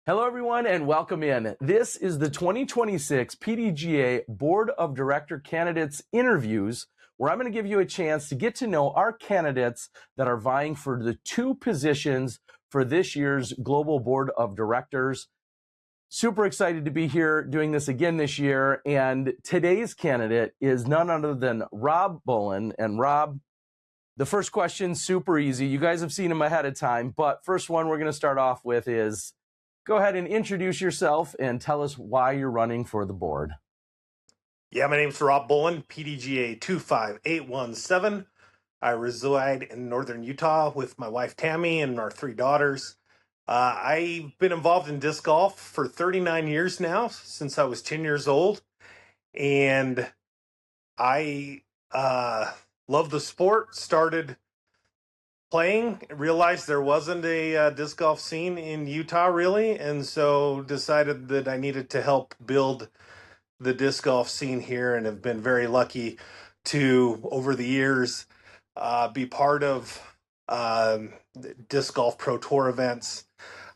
Hello, everyone, and welcome in. This is the 2026 PDGA Board of Director Candidates interviews, where I'm going to give you a chance to get to know our candidates that are vying for the two positions for this year's Global Board of Directors. Super excited to be here doing this again this year. And today's candidate is none other than Rob Bullen. And Rob, the first question, super easy. You guys have seen him ahead of time, but first one we're going to start off with is, go ahead and introduce yourself and tell us why you're running for the board. Yeah, my name's Rob Bullen, PDGA 25817. I reside in northern Utah with my wife Tammy and our three daughters. I've been involved in disc golf for 39 years now, since I was 10 years old. And I love the sport, started playing, realized there wasn't a disc golf scene in Utah really, and so decided that I needed to help build the disc golf scene here, and have been very lucky to, over the years, be part of disc golf pro tour events.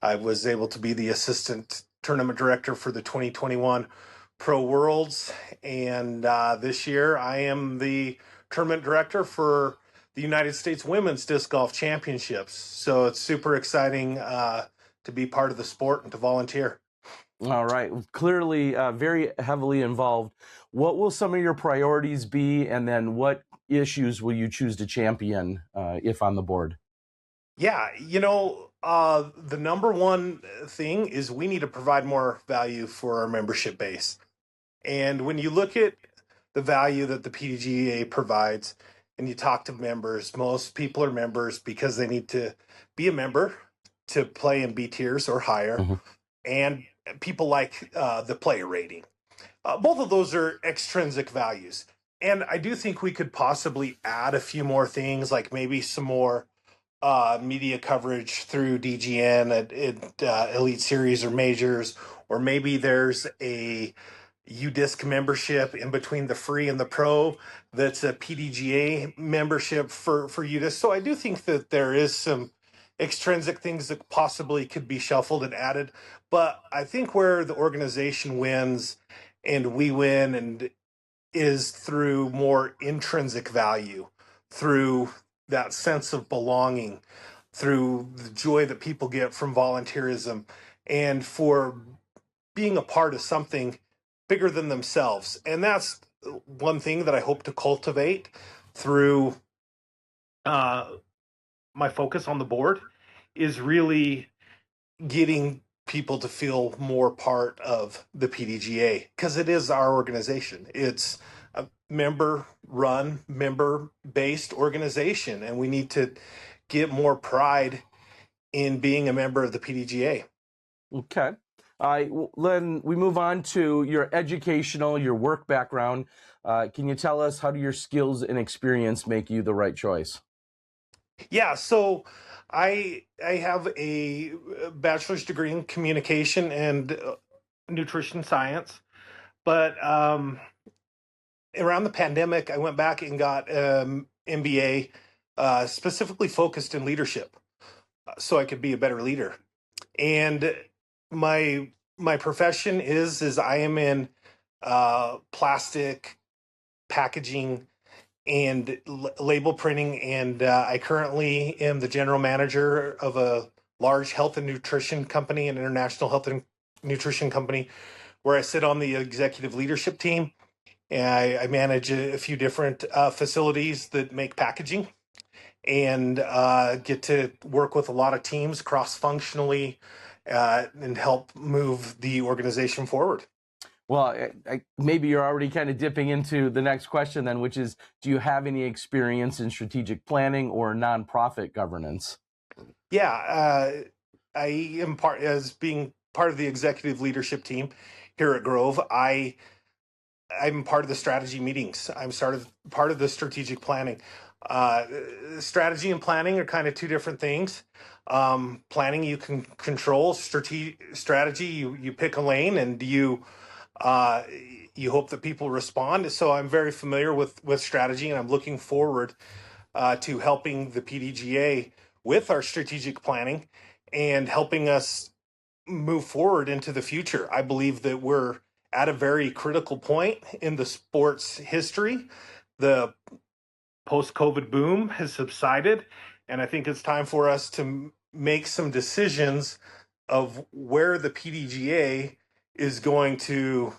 I was able to be the assistant tournament director for the 2021 Pro Worlds, and this year I am the tournament director for the United States Women's Disc Golf Championships. So it's super exciting to be part of the sport and to volunteer. All right. Clearly, very heavily involved. What will some of your priorities be, and then what issues will you choose to champion if on the board? Yeah, the number one thing is we need to provide more value for our membership base. And when you look at the value that the PDGA provides and you talk to members, most people are members because they need to be a member to play in B tiers or higher. Mm-hmm. And people like the player rating. Both of those are extrinsic values. And I do think we could possibly add a few more things, like maybe some more media coverage through DGN at Elite Series or Majors, or maybe there's a UDisc membership in between the free and the pro that's a PDGA membership for UDisc. So I do think that there is some extrinsic things that possibly could be shuffled and added. But I think where the organization wins and we win and is through more intrinsic value, through that sense of belonging, through the joy that people get from volunteerism, and for being a part of something bigger than themselves. And that's one thing that I hope to cultivate through my focus on the board, is really getting people to feel more part of the PDGA, because it is our organization. It's a member-run, member-based organization, and we need to get more pride in being a member of the PDGA. Okay. Then we move on to your educational, your work background. Can you tell us, how do your skills and experience make you the right choice? Yeah, so I have a bachelor's degree in communication and nutrition science, but around the pandemic, I went back and got MBA specifically focused in leadership, so I could be a better leader. And my profession is I am in plastic packaging and label printing, and I currently am the general manager of a large health and nutrition company, an international health and nutrition company, where I sit on the executive leadership team, and I manage a few different facilities that make packaging, and get to work with a lot of teams cross-functionally and help move the organization forward. Well, maybe you're already kind of dipping into the next question then, which is, do you have any experience in strategic planning or nonprofit governance? Yeah, I am being part of the executive leadership team here at Grove. I'm part of the strategy meetings. I'm part of the strategic planning. Strategy and planning are kind of two different things. Planning, you can control. Strategy, you pick a lane and you hope that people respond. So I'm very familiar with strategy, and I'm looking forward to helping the PDGA with our strategic planning and helping us move forward into the future. I believe that we're at a very critical point in the sport's history. The post-COVID boom has subsided, and I think it's time for us to make some decisions of where the PDGA is going to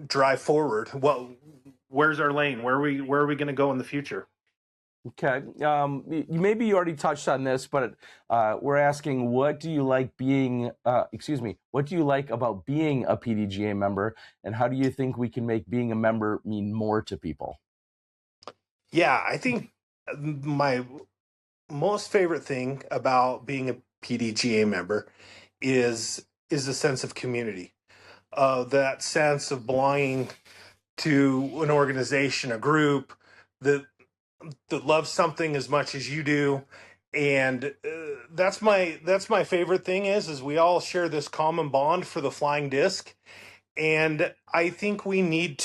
drive forward. Well, where's our lane? Where are we going to go in the future? Okay. Maybe you already touched on this, but we're asking, what do you like what do you like about being a PDGA member, and how do you think we can make being a member mean more to people? Yeah, I think my most favorite thing about being a PDGA member is a sense of community, that sense of belonging to an organization, a group that loves something as much as you do. And that's my favorite thing is we all share this common bond for the flying disc. And I think we need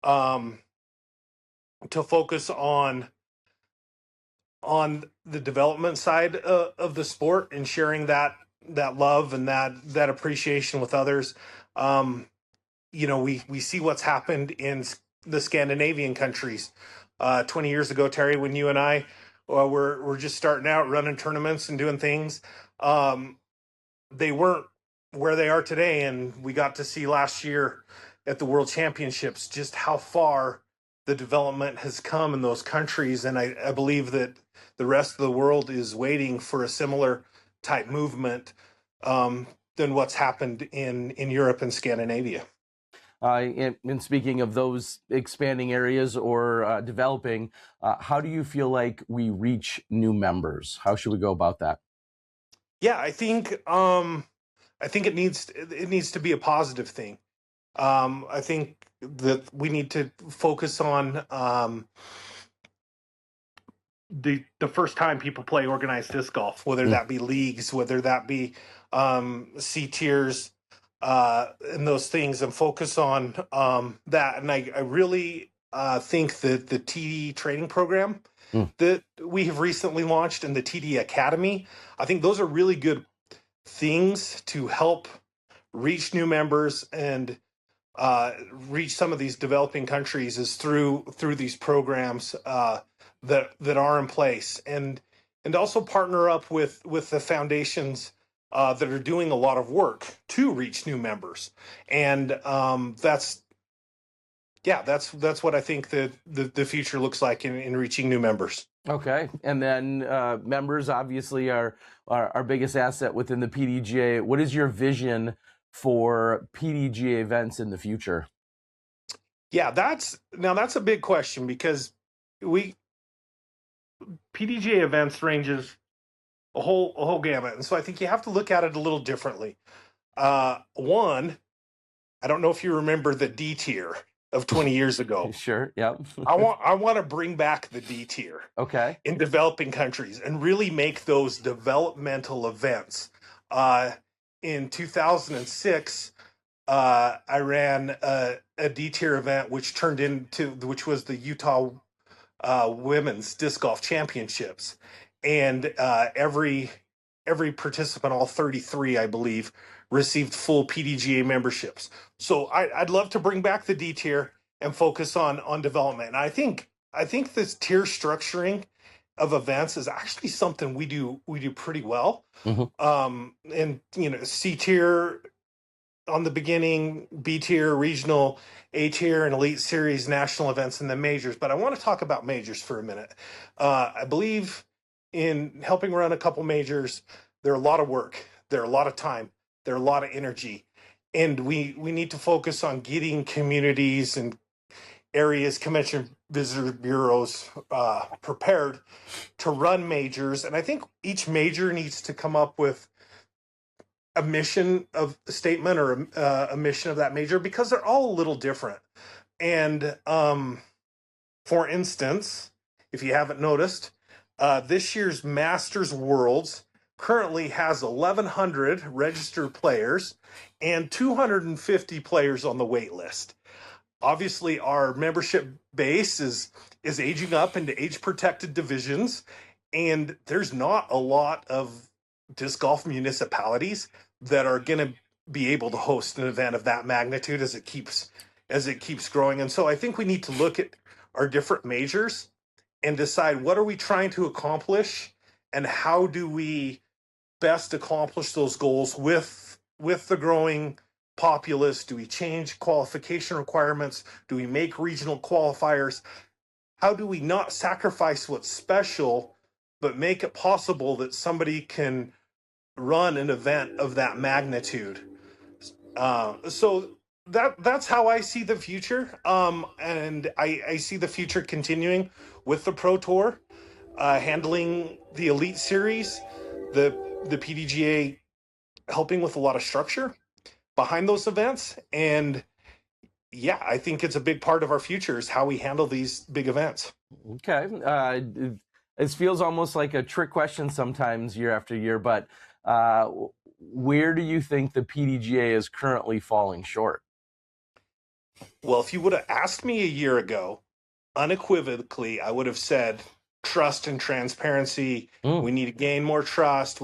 um, to focus on the development side of the sport and sharing that love and that appreciation with others. Um, we see what's happened in the Scandinavian countries. 20 years ago, Terry, when you and I were just starting out running tournaments and doing things, they weren't where they are today. And we got to see last year at the World Championships just how far the development has come in those countries. And I believe that the rest of the world is waiting for a similar type movement than what's happened in Europe and Scandinavia. And speaking of those expanding areas or developing, how do you feel like we reach new members? How should we go about that? Yeah, I think it needs to be a positive thing. I think that we need to focus on the first time people play organized disc golf, whether that be leagues, whether that be C tiers, and those things, and focus on that. And I really think that the TD training program that we have recently launched and the TD Academy, I think those are really good things to help reach new members and reach some of these developing countries is through these programs that are in place, and also partner up with the foundations that are doing a lot of work to reach new members. And that's what I think that the future looks like in reaching new members. Okay, and then members obviously are our biggest asset within the PDGA. What is your vision for PDGA events in the future? Yeah, that's a big question, because PDGA events ranges a whole gamut, and so I think you have to look at it a little differently. One, I don't know if you remember the D tier of 20 years ago. Sure. Yep. I want to bring back the D tier. Okay. In developing countries and really make those developmental events. In 2006, I ran a D tier event, which was the Utah Women's Disc Golf Championships, and every participant, all 33, I believe, received full PDGA memberships. So I'd love to bring back the D tier and focus on development. And I think this tier structuring of events is actually something we do pretty well. And C tier on the beginning, B tier, regional, A tier, and elite series, national events, and then majors. But I want to talk about majors for a minute. I believe in helping run a couple majors, they're a lot of work, they're a lot of time, they're a lot of energy, and we need to focus on getting communities and areas, convention visitor bureaus prepared to run majors. And I think each major needs to come up with a mission of a statement or a mission of that major, because they're all a little different. And for instance, if you haven't noticed, this year's Masters Worlds currently has 1,100 registered players and 250 players on the wait list. Obviously, our membership base is aging up into age-protected divisions, and there's not a lot of disc golf municipalities that are going to be able to host an event of that magnitude as it keeps growing. And so I think we need to look at our different majors and decide what are we trying to accomplish and how do we best accomplish those goals with the growing populace. Do we change qualification requirements? Do we make regional qualifiers? How do we not sacrifice what's special, but make it possible that somebody can run an event of that magnitude? So that's how I see the future. And I see the future continuing with the Pro Tour, handling the Elite Series, the PDGA helping with a lot of structure behind those events. And yeah, I think it's a big part of our future is how we handle these big events. Okay. It feels almost like a trick question sometimes year after year, but where do you think the PDGA is currently falling short? Well, if you would have asked me a year ago, unequivocally, I would have said trust and transparency. We need to gain more trust.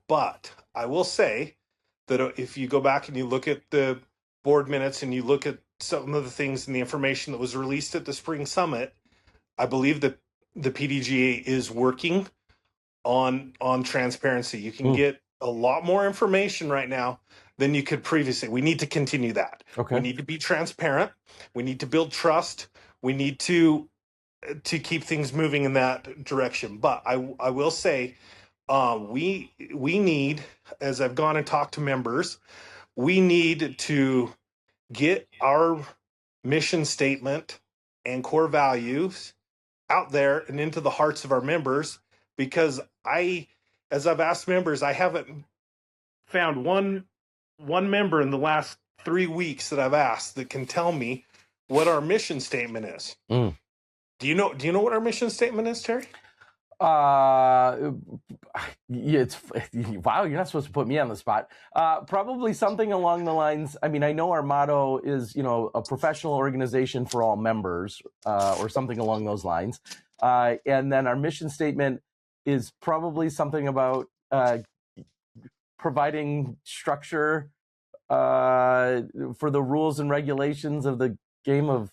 But I will say that if you go back and you look at the board minutes and you look at some of the things and the information that was released at the spring summit, I believe that the PDGA is working on transparency. You can get a lot more information right now than you could previously. We need to continue that. Okay. We need to be transparent. We need to build trust. We need to keep things moving in that direction. But I will say, we need, as I've gone and talked to members, we need to get our mission statement and core values out there and into the hearts of our members, because as I've asked members, I haven't found one member in the last 3 weeks that I've asked that can tell me what our mission statement is. Do you know what our mission statement is, Terry? It's wow, you're not supposed to put me on the spot. Probably something along the lines. I mean, I know our motto is, a professional organization for all members, or something along those lines. And then our mission statement is probably something about providing structure for the rules and regulations of the game of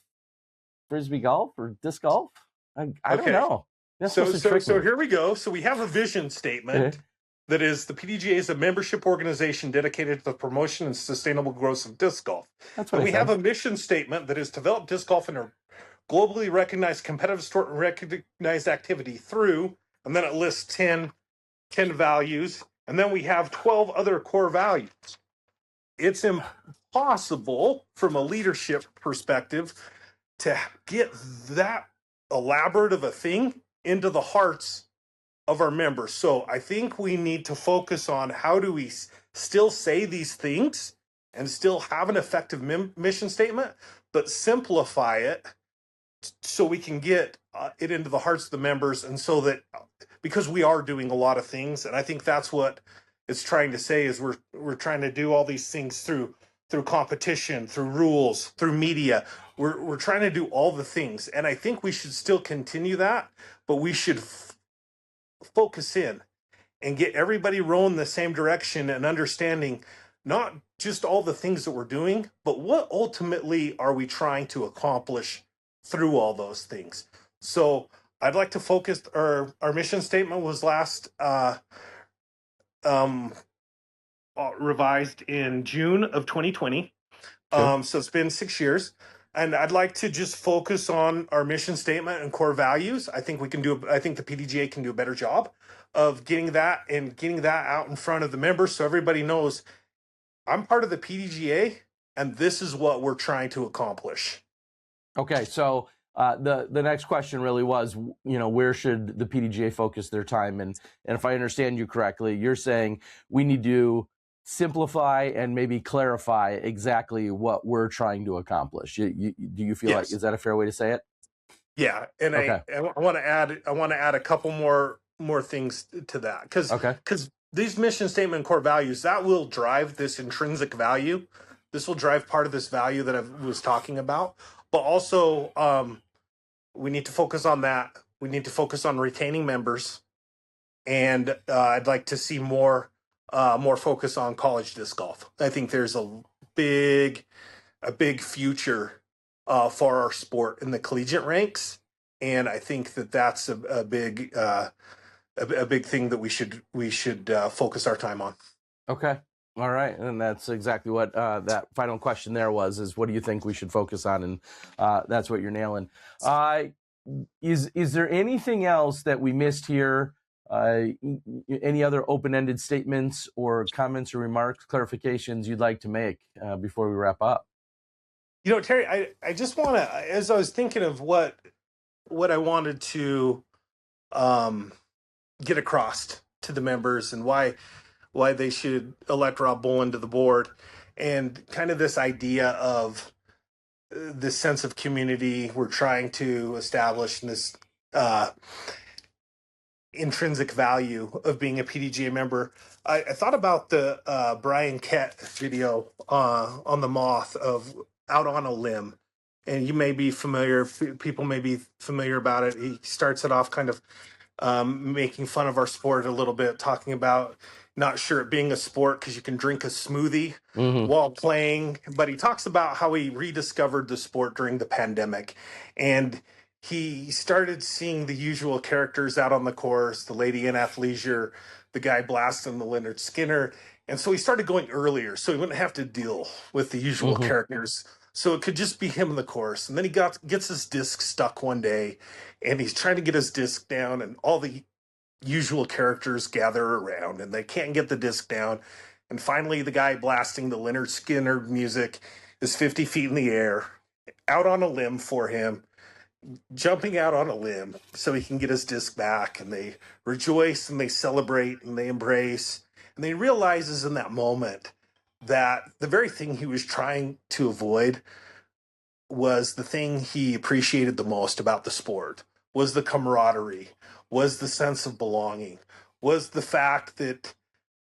frisbee golf or disc golf. I don't know. So here we go. So we have a vision statement that is the PDGA is a membership organization dedicated to the promotion and sustainable growth of disc golf. That's what and we have a mission statement that is develop disc golf in a globally recognized competitive sport and recognized activity through, and then it lists 10 values, and then we have 12 other core values. It's impossible from a leadership perspective to get that elaborate of a thing into the hearts of our members. So I think we need to focus on how do we still say these things and still have an effective mission statement, but simplify it so we can get it into the hearts of the members. And so that, because we are doing a lot of things, and I think that's what it's trying to say is we're trying to do all these things through competition, through rules, through media. We're trying to do all the things, and I think we should still continue that, but we should focus in and get everybody rowing the same direction and understanding not just all the things that we're doing, but what ultimately are we trying to accomplish through all those things. So I'd like to focus, our mission statement was last revised in June of 2020. So it's been 6 years. And I'd like to just focus on our mission statement and core values. I think the PDGA can do a better job of getting that out in front of the members so everybody knows I'm part of the PDGA and this is what we're trying to accomplish. Okay, so the next question really was, where should the PDGA focus their time? And if I understand you correctly, you're saying we need to simplify and maybe clarify exactly what we're trying to accomplish. Do you feel like, is that a fair way to say it? Yeah, and okay. I want to add a couple more things to that, because these mission statement and core values, that will drive this intrinsic value. This will drive part of this value that I was talking about, but also we need to focus on that. We need to focus on retaining members, and I'd like to see more more focus on college disc golf. I think there's a big future for our sport in the collegiate ranks, and I think that that's a big thing that we should focus our time on. Okay. All right. And that's exactly what that final question there was, is what do you think we should focus on? And that's what you're nailing. Is there anything else that we missed here? Any other open-ended statements or comments or remarks, clarifications you'd like to make before we wrap up? You know, Terry, I just want to, as I was thinking of what I wanted to get across to the members and why they should elect Rob Bullen to the board, and kind of this idea of this sense of community we're trying to establish, and this intrinsic value of being a PDGA member. I thought about the Brian Kett video on the Moth of Out on a Limb. And you may be familiar, people may be familiar about it. He starts it off kind of making fun of our sport a little bit, talking about not sure it being a sport because you can drink a smoothie while playing. But he talks about how he rediscovered the sport during the pandemic. And he started seeing the usual characters out on the course, the lady in athleisure, the guy blasting the Leonard Skinner. And so he started going earlier so he wouldn't have to deal with the usual characters. So it could just be him in the course. And then he gets his disc stuck one day, and he's trying to get his disc down, and all the usual characters gather around, and they can't get the disc down. And finally, the guy blasting the Leonard Skinner music is 50 feet in the air, out on a limb for him, jumping out on a limb so he can get his disc back. And they rejoice, and they celebrate, and they embrace. And he realizes in that moment that the very thing he was trying to avoid was the thing he appreciated the most about the sport, was the camaraderie, was the sense of belonging, was the fact that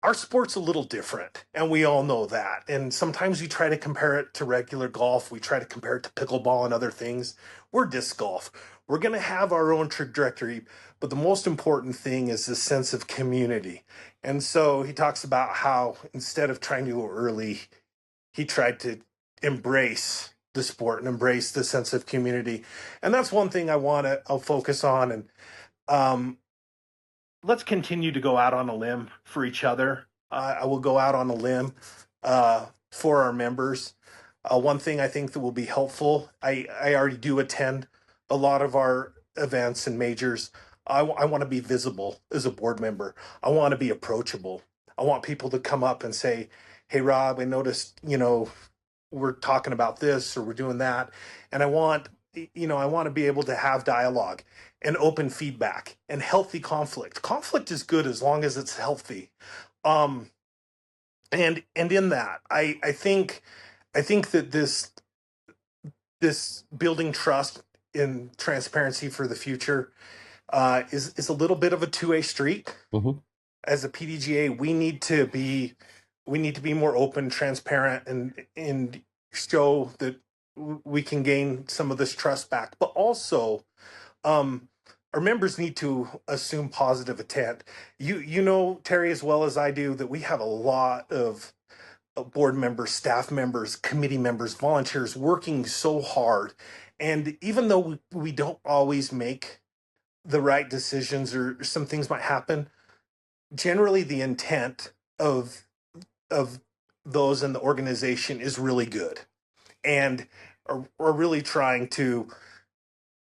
our sport's a little different, and we all know that. And sometimes we try to compare it to regular golf. We try to compare it to pickleball and other things. We're disc golf. We're going to have our own trajectory, but the most important thing is this sense of community. And so he talks about how instead of trying to go early, he tried to embrace the sport and embrace the sense of community. And that's one thing I'll focus on. And let's continue to go out on a limb for each other. I will go out on a limb for our members. One thing I think that will be helpful, I already do attend a lot of our events and majors. I want to be visible as a board member. I want to be approachable. I want people to come up and say, hey, Rob, I noticed, we're talking about this or we're doing that. And I want to be able to have dialogue and open feedback and healthy conflict. Conflict is good as long as it's healthy. And in that, I think that this building trust in transparency for the future is a little bit of a two-way street. As a PDGA, we need to be more open, transparent, and show that we can gain some of this trust back. But also, our members need to assume positive intent. You know, Terry, as well as I do, that we have a lot of board members, staff members, committee members, volunteers working so hard. And even though we don't always make the right decisions, or some things might happen, generally the intent of those in the organization is really good, and are really trying to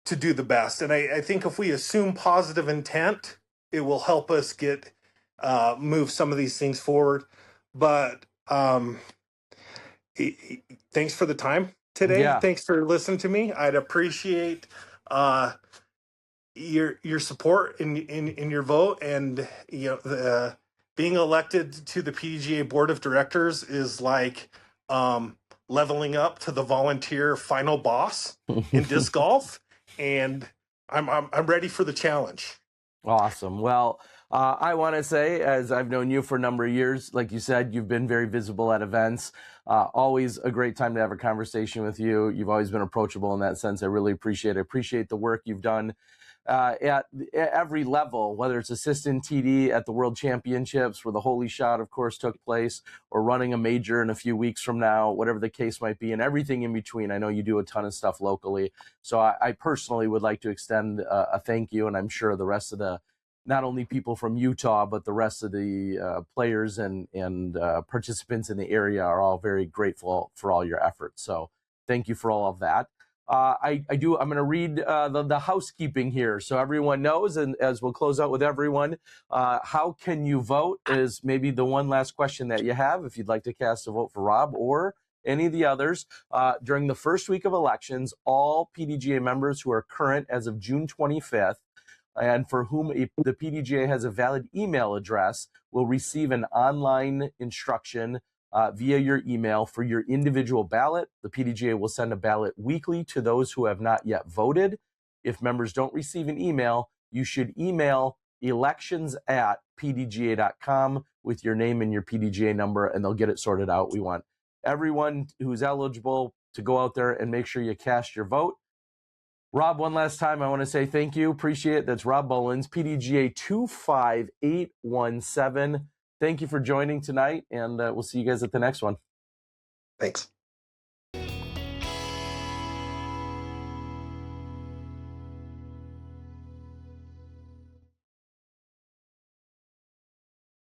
do the best. And I think if we assume positive intent, it will help us get move some of these things forward. But thanks for the time today. Yeah. Thanks for listening to me. I'd appreciate your support in your vote. And being elected to the PDGA board of directors is like leveling up to the volunteer final boss in disc golf, and I'm ready for the challenge. Awesome. Well, I want to say, as I've known you for a number of years, like you said, you've been very visible at events. Always a great time to have a conversation with you. You've always been approachable in that sense. I really appreciate it. I appreciate the work you've done at every level, whether it's assistant TD at the World Championships where the Holy Shot, of course, took place, or running a major in a few weeks from now, whatever the case might be, and everything in between. I know you do a ton of stuff locally. So I personally would like to extend a thank you, and I'm sure the rest of the, not only people from Utah, but the rest of the players and participants in the area are all very grateful for all your efforts. So thank you for all of that. I'm going to read the housekeeping here so everyone knows, and as we'll close out with everyone, how can you vote is maybe the one last question that you have if you'd like to cast a vote for Rob or any of the others. During the first week of elections, all PDGA members who are current as of June 25th and for whom the PDGA has a valid email address will receive an online instruction via your email for your individual ballot. The PDGA will send a ballot weekly to those who have not yet voted. If members don't receive an email, you should email elections@pdga.com with your name and your PDGA number, and they'll get it sorted out. We want everyone who's eligible to go out there and make sure you cast your vote. Rob, one last time, I want to say thank you. Appreciate it. That's Rob Bullens, PDGA 25817. Thank you for joining tonight, and we'll see you guys at the next one. Thanks.